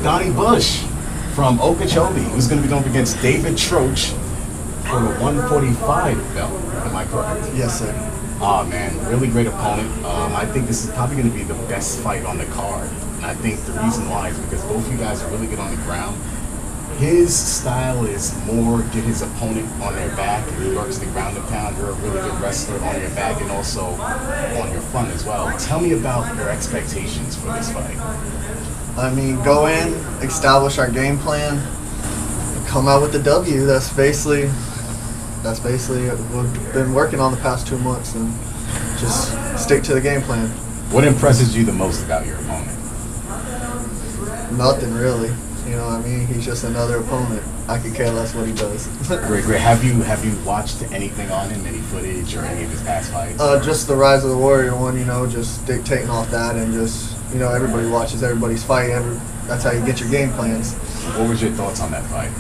Donny Bush from Okeechobee, who's going to be going up against David Troach for the 145 belt. Am I correct? Yes, sir. Oh man, really great opponent. I think this is probably going to be the best fight on the card. And I think the reason why is because both of you guys are really good on the ground. His style is more get his opponent on their back, and he works the ground and pound. You're a really good wrestler on your back and also on your front as well. Tell me about your expectations for this fight. I mean, go in, establish our game plan, and come out with the W. That's basically what we've been working on the past 2 months, and just stick to the game plan. What impresses you the most about your opponent? Nothing really. You know what I mean? He's just another opponent. I could care less what he does. Great. Have you watched anything on him, any footage or any of his past fights? Just the Rise of the Warrior one, just dictating off that, and just, everybody watches everybody's fight. That's how you get your game plans. What was your thoughts on that fight?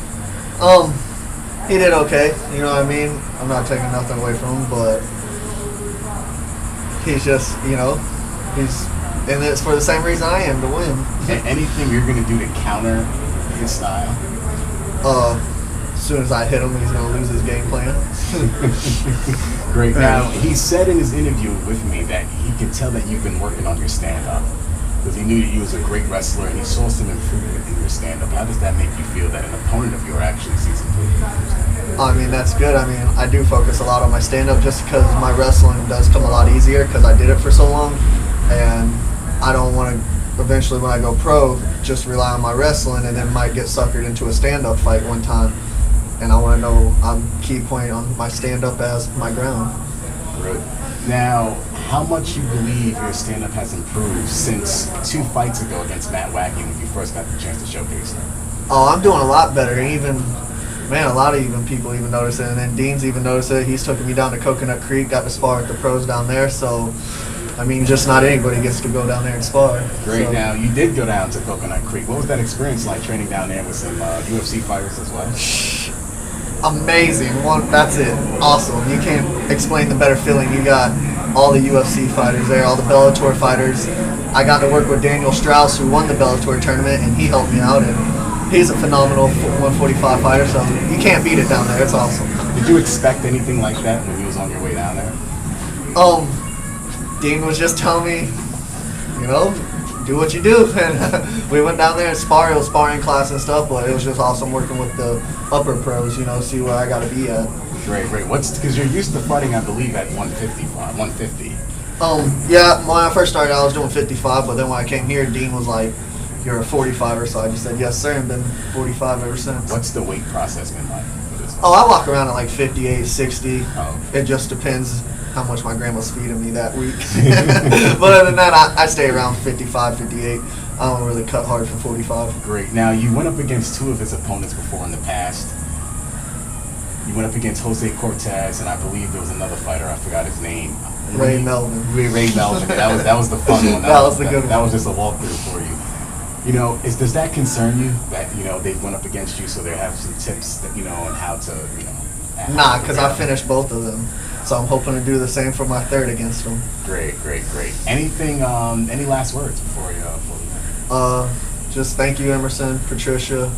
He did okay. You know what I mean? I'm not taking nothing away from him, but he's just, he's in this for the same reason I am, to win. Anything you're going to do to counter his style? As soon as I hit him, he's going to lose his game plan. Great. Now, he said in his interview with me that he could tell that you've been working on your stand-up because he knew that you was a great wrestler and he saw some improvement in your stand-up. How does that make you feel that an opponent of yours actually sees improvement in your stand-up? I mean, that's good. I mean, I do focus a lot on my stand-up just because my wrestling does come a lot easier because I did it for so long, and I don't want to eventually, when I go pro, just rely on my wrestling and then might get suckered into a stand-up fight one time. And I want to know I'm key point on my stand-up as my ground. Good. Now, how much you believe your stand-up has improved since 2 fights ago against Matt Wacken when you first got the chance to showcase it? Oh, I'm doing a lot better. A lot of people even notice it. And then Dean's even noticed it. He's taking me down to Coconut Creek, got to spar with the pros down there. So, I mean, just not anybody gets to go down there and spar. Great. So. Now, you did go down to Coconut Creek. What was that experience like training down there with some UFC fighters as well? Amazing. That's it. Awesome. You can't explain the better feeling. You got all the UFC fighters there, all the Bellator fighters. I got to work with Daniel Strauss, who won the Bellator tournament, and he helped me out. And he's a phenomenal 145 fighter, so you can't beat it down there. It's awesome. Did you expect anything like that when you was on your way down there? Dean was just telling me, do what you do. And we went down there and sparred. It was sparring class and stuff, but it was just awesome working with the upper pros, see where I got to be at. Great. Because you're used to fighting, I believe, at 150. Yeah, when I first started, I was doing 55, but then when I came here, Dean was like, you're a 45er, so I just said, yes, sir, and been 45 ever since. What's the weight process been like for this? I walk around at like 58, 60. Oh. It just depends how much my grandma's feeding me that week. But other than that, I stay around 55, 58. I don't really cut hard for 45. Great. Now, you went up against 2 of his opponents before in the past. You went up against Jose Cortez, and I believe there was another fighter. I forgot his name. Ray Melvin. Ray Melvin. That was the fun one. That was the good one. That was just a walkthrough for you. Does that concern you that they went up against you, so they have some tips that on how to Nah, because I finished both of them, so I'm hoping to do the same for my third against them. Great. Anything? Any last words before you? Just thank you, Emerson, Patricia,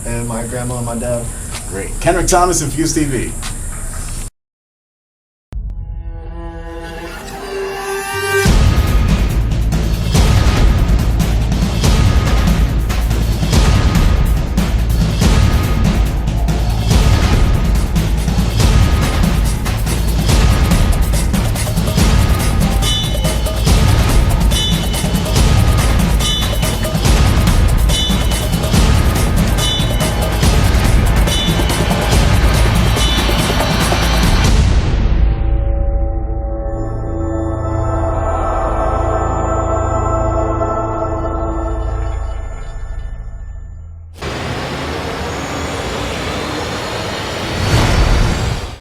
and my grandma and my dad. Great. Kendrick Thomas and Fuse TV.